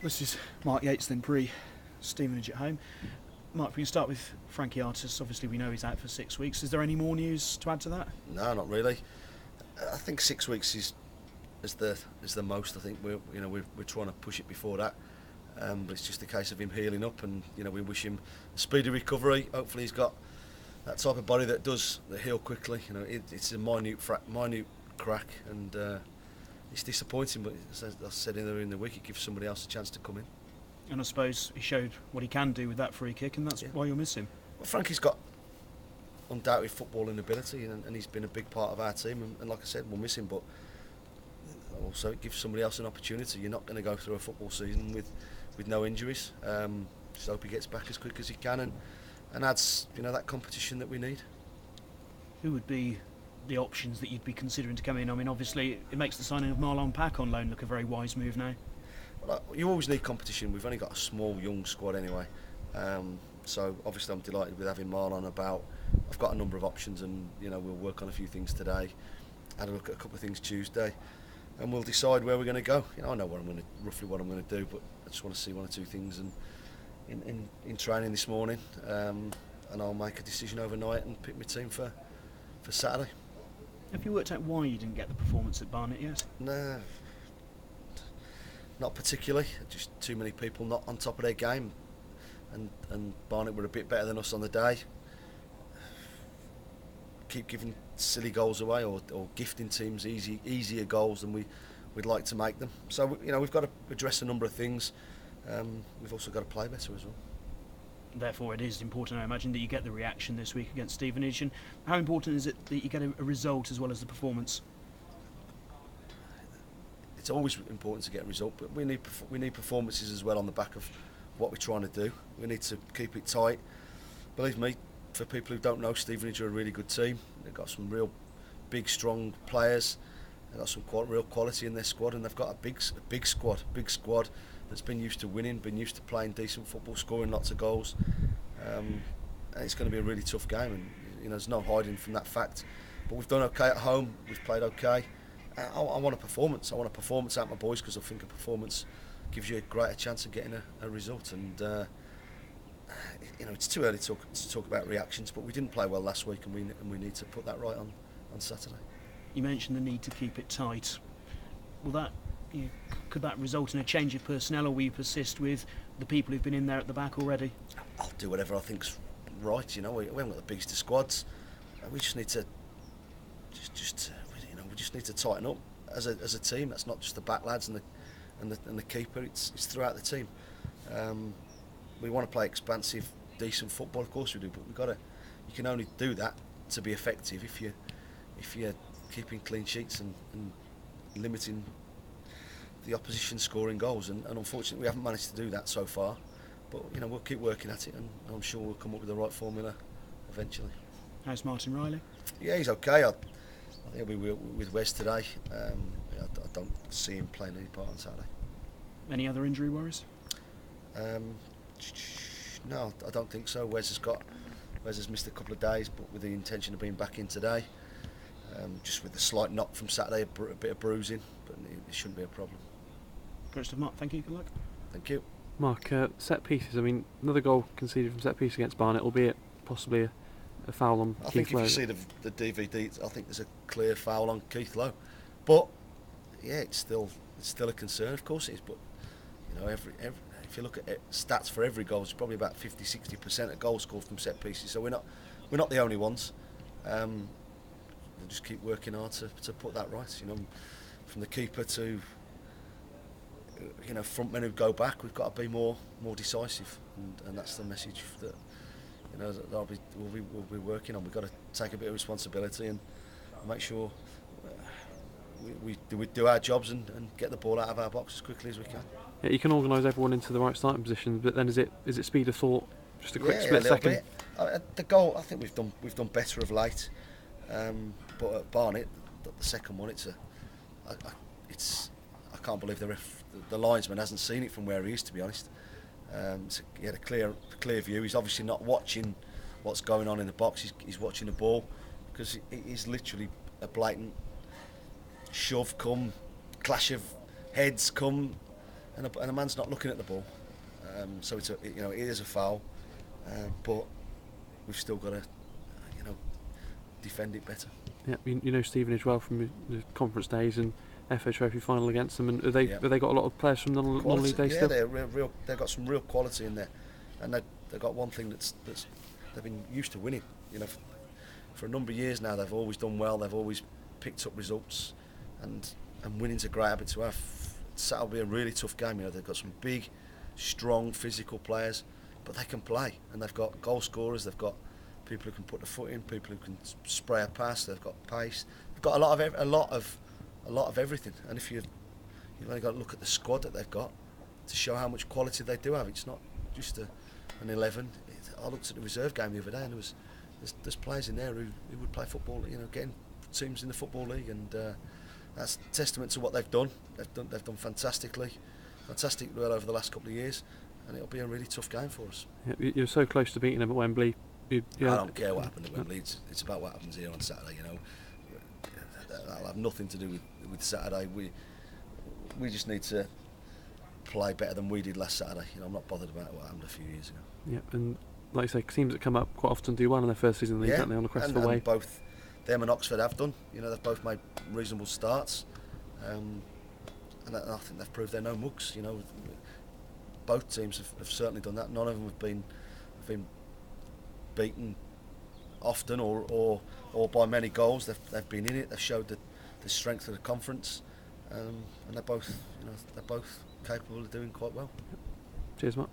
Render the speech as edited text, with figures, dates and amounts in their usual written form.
This is Mark Yates, then Stevenage at home. Mark, we can start with Frank Yates. Obviously, we know he's out for 6 weeks. Is there any more news to add to that? No, not really. I think 6 weeks is the most. I think we're trying to push it before that. But it's just a case of him healing up, and we wish him a speedy recovery. Hopefully, he's got that type of body that heal quickly. It's a minute crack, and it's disappointing. But as I said in the week, it gives somebody else a chance to come in. And I suppose he showed what he can do with that free kick, and that's why you'll miss him. Well, Frankie's got undoubted footballing ability, and he's been a big part of our team. And like I said, we'll miss him, but also it gives somebody else an opportunity. You're not going to go through a football season with no injuries. Just hope he gets back as quick as he can and adds that competition that we need. Who would be the options that you'd be considering to come in? I mean, obviously it makes the signing of Marlon Pack on loan look a very wise move now. Well, you always need competition. We've only got a small young squad anyway, so obviously I'm delighted with having Marlon about. I've got a number of options, and we'll work on a few things today, had a look at a couple of things Tuesday, and we'll decide where we're going to go. I know roughly what I'm going to do, but I just want to see one or two things in training this morning, and I'll make a decision overnight and pick my team for Saturday. Have you worked out why you didn't get the performance at Barnet yet? No, not particularly. Just too many people not on top of their game, and Barnet were a bit better than us on the day. Keep giving silly goals away, or gifting teams easier goals than we'd like to make them. So we've got to address a number of things. We've also got to play better as well. Therefore, it is important, I imagine, that you get the reaction this week against Stevenage. And how important is it that you get a result as well as the performance? It's always important to get a result, but we need performances as well on the back of what we're trying to do. We need to keep it tight. Believe me, for people who don't know, Stevenage are a really good team. They've got some real big, strong players. They've got some real quality in their squad, and they've got a big squad that's been used to winning, been used to playing decent football, scoring lots of goals. And it's going to be a really tough game, and there's no hiding from that fact. But we've done okay at home. We've played okay. I want a performance. I want a performance out of my boys, because I think a performance gives you a greater chance of getting a result. And it's too early to talk about reactions, but we didn't play well last week, and we need to put that right on Saturday. You mentioned the need to keep it tight. Could that result in a change of personnel, or will you persist with the people who've been in there at the back already? I'll do whatever I think's right. We haven't got the biggest of squads. We just need to we just need to tighten up as a team. That's not just the back lads and the keeper. It's throughout the team. We want to play expansive, decent football. Of course we do, but you can only do that to be effective if you're keeping clean sheets and limiting the opposition scoring goals. And unfortunately, we haven't managed to do that so far. But we'll keep working at it, and I'm sure we'll come up with the right formula eventually. How's Martin Riley? Yeah, he's okay. I think he'll be with Wes today. I don't see him playing any part on Saturday. Any other injury worries? No, I don't think so. Wes has missed a couple of days, but with the intention of being back in today. Just with a slight knock from Saturday, a bit of bruising, but it shouldn't be a problem. Great stuff, Mark. Thank you. Good luck. Thank you. Mark, set pieces. I mean, another goal conceded from set piece against Barnet, albeit possibly a foul on Keith Lowe. I think if you see the DVD, I think there's a clear foul on Keith Lowe. But yeah, it's still a concern. Of course it is. But if you look at stats for every goal, it's probably about 50-60% of goals scored from set pieces. So we're not the only ones. We'll just keep working hard to put that right. From the keeper to front men who go back, we've got to be more decisive, and that's the message that we'll be working on. We've got to take a bit of responsibility and make sure we do our jobs and get the ball out of our box as quickly as we can. Yeah, you can organise everyone into the right starting position, but then is it speed of thought? Just a quick split second. The goal, I think we've done better of late, but at Barnet, the second one, I can't believe the linesman hasn't seen it from where he is, to be honest. He had a clear view. He's obviously not watching what's going on in the box. He's watching the ball, because it is literally a blatant shove, clash of heads, and a man's not looking at the ball, so it's it is a foul, but we've still got to defend it better. Yeah, you know Stevenage well from the conference days and FA Trophy final against them, and have they got a lot of players from non-league days still? Yeah, they've got some real quality in there, and they've got one thing that's they've been used to winning. For a number of years now, they've always done well. They've always picked up results, and winning's a great habit to have. That'll be a really tough game. They've got some big, strong, physical players, but they can play, and they've got goal scorers. They've got people who can put the foot in, people who can spray a pass. They've got pace. They've got a lot of everything. And if you've only got to look at the squad that they've got to show how much quality they do have. It's not just an 11. I looked at the reserve game the other day, and there's players in there who would play football. Getting teams in the football league, and that's testament to what they've done. They've done fantastically well over the last couple of years, and it'll be a really tough game for us. Yeah, you're so close to beating them at Wembley. I don't care what happened at Wembley. It's about what happens here on Saturday. That'll have nothing to do with Saturday. We just need to play better than we did last Saturday. I'm not bothered about what happened a few years ago. Yeah, and like you say, teams that come up quite often do well in their first season in the league, don't they, on the crest of the wave? And both them and Oxford have done. They've both made reasonable starts, and I think they've proved they're no mugs. Both teams have certainly done that. None of them have been beaten often or by many goals. They've been in it. They've showed the strength of the conference, and they're both capable of doing quite well. Cheers, Mark.